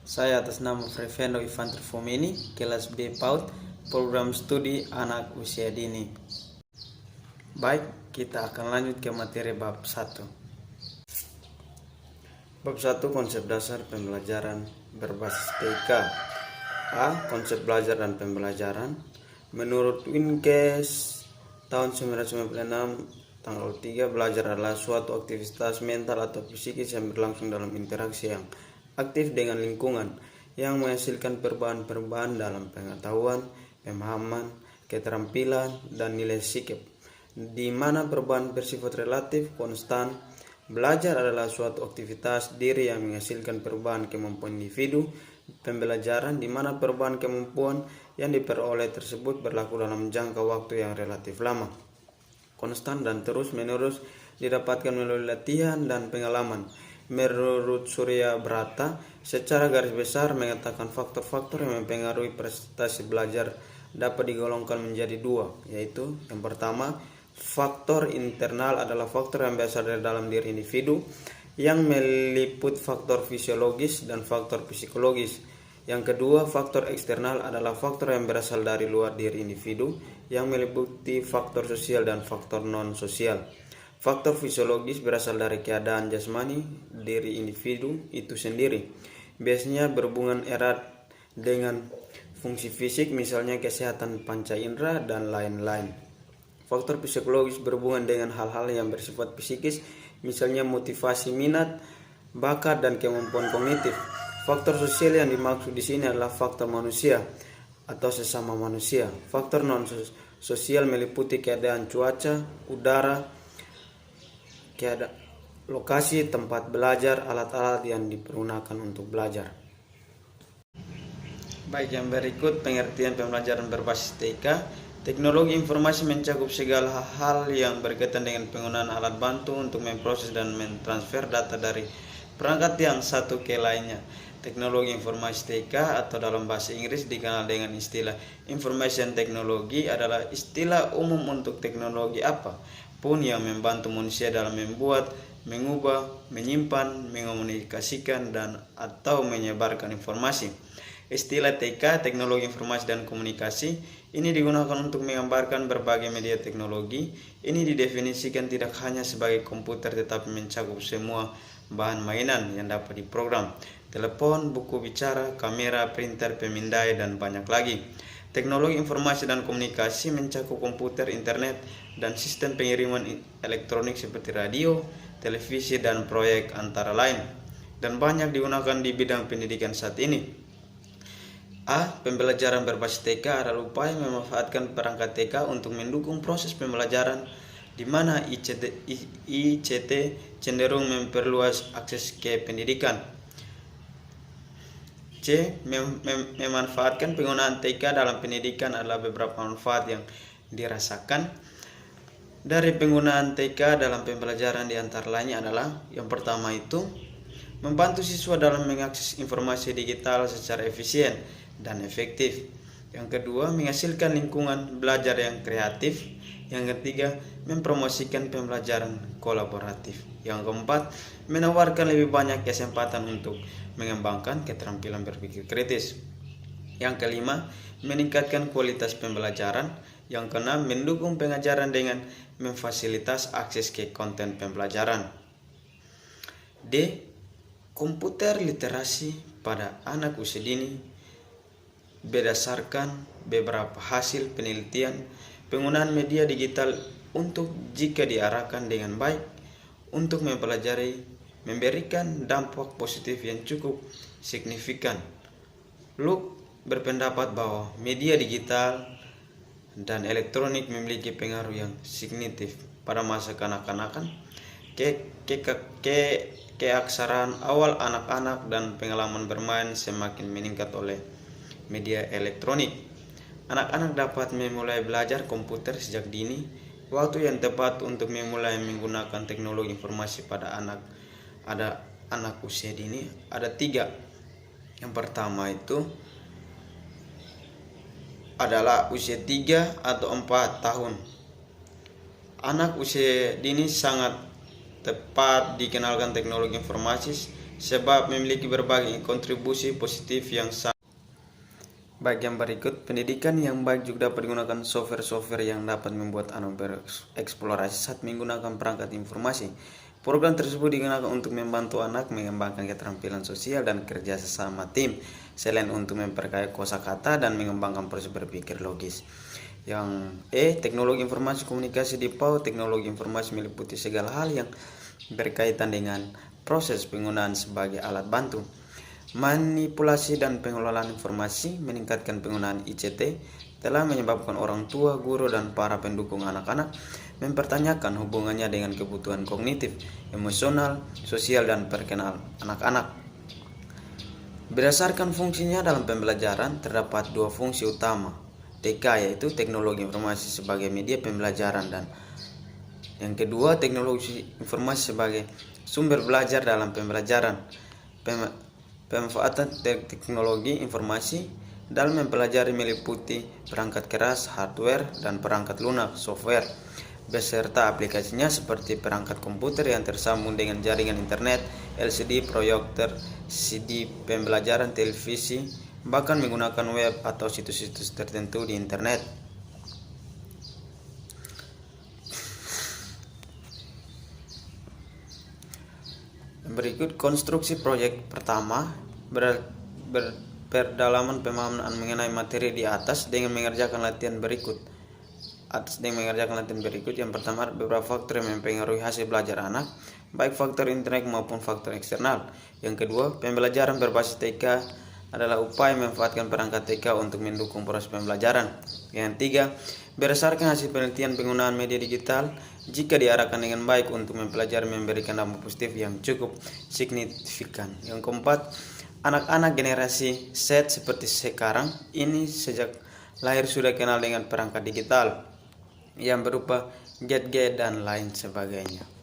Saya atas nama Frevendo Ivan Trifomeni, kelas B PAUD, program studi anak usia dini. Baik, kita akan lanjut ke materi bab 1. Bab 1, konsep dasar pembelajaran berbasis TK. A. Konsep belajar dan pembelajaran. Menurut Winkes tahun 1996, tanggal 3, belajar adalah suatu aktivitas mental atau psikis yang berlangsung dalam interaksi yang aktif dengan lingkungan, yang menghasilkan perubahan-perubahan dalam pengetahuan, pemahaman, keterampilan, dan nilai sikap, di mana perubahan bersifat relatif konstan. Belajar adalah suatu aktivitas diri yang menghasilkan perubahan kemampuan individu. Pembelajaran di mana perubahan kemampuan yang diperoleh tersebut berlaku dalam jangka waktu yang relatif lama, konstan, dan terus-menerus didapatkan melalui latihan dan pengalaman. Menurut Surya Brata, secara garis besar mengatakan faktor-faktor yang mempengaruhi prestasi belajar dapat digolongkan menjadi dua, yaitu yang pertama, faktor internal adalah faktor yang berasal dari dalam diri individu, yang meliput faktor fisiologis dan faktor psikologis. Yang kedua, faktor eksternal adalah faktor yang berasal dari luar diri individu, yang meliputi faktor sosial dan faktor non-sosial. Faktor fisiologis berasal dari keadaan jasmani diri individu itu sendiri, biasanya berhubungan erat dengan fungsi fisik, misalnya kesehatan panca indera dan lain-lain. Faktor psikologis berhubungan dengan hal-hal yang bersifat psikis, misalnya motivasi, minat, bakat, dan kemampuan kognitif. Faktor sosial yang dimaksud di sini adalah faktor manusia atau sesama manusia. Faktor non-sosial meliputi keadaan cuaca, udara, lokasi tempat belajar, alat-alat yang dipergunakan untuk belajar. Baik, yang berikut pengertian pembelajaran berbasis TK. Teknologi informasi mencakup segala hal yang berkaitan dengan penggunaan alat bantu untuk memproses dan mentransfer data dari perangkat yang satu ke lainnya. Teknologi informasi TK atau dalam bahasa Inggris dikenal dengan istilah information technology adalah istilah umum untuk teknologi apa pun yang membantu manusia dalam membuat, mengubah, menyimpan, mengomunikasikan, dan atau menyebarkan informasi. Istilah TK, teknologi informasi dan komunikasi, ini digunakan untuk menggambarkan berbagai media teknologi. Ini didefinisikan tidak hanya sebagai komputer tetapi mencakup semua bahan mainan yang dapat diprogram, telepon, buku bicara, kamera, printer, pemindai, dan banyak lagi. Teknologi informasi dan komunikasi mencakup komputer, internet, dan sistem pengiriman elektronik seperti radio, televisi, dan proyek antara lain, dan banyak digunakan di bidang pendidikan saat ini. A. Pembelajaran berbasis TK adalah upaya memanfaatkan perangkat TK untuk mendukung proses pembelajaran, di mana ICT cenderung memperluas akses ke pendidikan. C. Memanfaatkan penggunaan TK dalam pendidikan adalah beberapa manfaat yang dirasakan dari penggunaan TK dalam pembelajaran, di antara lainnya adalah yang pertama itu membantu siswa dalam mengakses informasi digital secara efisien dan efektif. Yang kedua, menghasilkan lingkungan belajar yang kreatif. Yang ketiga, mempromosikan pembelajaran kolaboratif. Yang keempat, menawarkan lebih banyak kesempatan untuk mengembangkan keterampilan berpikir kritis. Yang kelima, meningkatkan kualitas pembelajaran. Yang keenam, mendukung pengajaran dengan memfasilitas akses ke konten pembelajaran. D. Komputer literasi pada anak usia dini. Berdasarkan beberapa hasil penelitian, penggunaan media digital untuk jika diarahkan dengan baik untuk mempelajari memberikan dampak positif yang cukup signifikan. Luke berpendapat bahwa media digital dan elektronik memiliki pengaruh yang signifikan pada masa kanak-kanakan, keaksaraan awal anak-anak, dan pengalaman bermain semakin meningkat oleh media elektronik. Anak-anak dapat memulai belajar komputer sejak dini. Waktu yang tepat untuk memulai menggunakan teknologi informasi pada anak usia dini ada 3. Yang pertama itu adalah usia 3 atau 4 tahun. Anak usia dini sangat tepat dikenalkan teknologi informasi sebab memiliki berbagai kontribusi positif yang sangat. Bagian berikut, pendidikan yang baik juga dapat digunakan software-software yang dapat membuat anak bereksplorasi saat menggunakan perangkat informasi. Program tersebut digunakan untuk membantu anak mengembangkan keterampilan sosial dan kerja sesama tim, selain untuk memperkaya kosakata dan mengembangkan proses berpikir logis. Yang teknologi informasi komunikasi di PAUD. Teknologi informasi meliputi segala hal yang berkaitan dengan proses penggunaan sebagai alat bantu, manipulasi dan pengelolaan informasi. Meningkatkan penggunaan ICT telah menyebabkan orang tua, guru, dan para pendukung anak-anak mempertanyakan hubungannya dengan kebutuhan kognitif, emosional, sosial, dan perkenalan anak-anak. Berdasarkan fungsinya dalam pembelajaran, terdapat dua fungsi utama TK, yaitu teknologi informasi sebagai media pembelajaran, dan yang kedua, teknologi informasi sebagai sumber belajar dalam pembelajaran. Pemanfaatan teknologi informasi dalam mempelajari meliputi perangkat keras, hardware, dan perangkat lunak, software, beserta aplikasinya seperti perangkat komputer yang tersambung dengan jaringan internet, LCD, proyektor, CD pembelajaran, televisi, bahkan menggunakan web atau situs-situs tertentu di internet. Berikut konstruksi proyek pertama berdalaman pemahaman mengenai materi di atas dengan mengerjakan latihan berikut. Yang pertama, beberapa faktor yang mempengaruhi hasil belajar anak, baik faktor internal maupun faktor eksternal. Yang kedua, pembelajaran berbasis TK adalah upaya memanfaatkan perangkat TK untuk mendukung proses pembelajaran. Yang ketiga, berdasarkan hasil penelitian, penggunaan media digital jika diarahkan dengan baik untuk mempelajari memberikan dampak positif yang cukup signifikan. Yang keempat, anak-anak generasi Z seperti sekarang ini sejak lahir sudah kenal dengan perangkat digital yang berupa gadget dan lain sebagainya.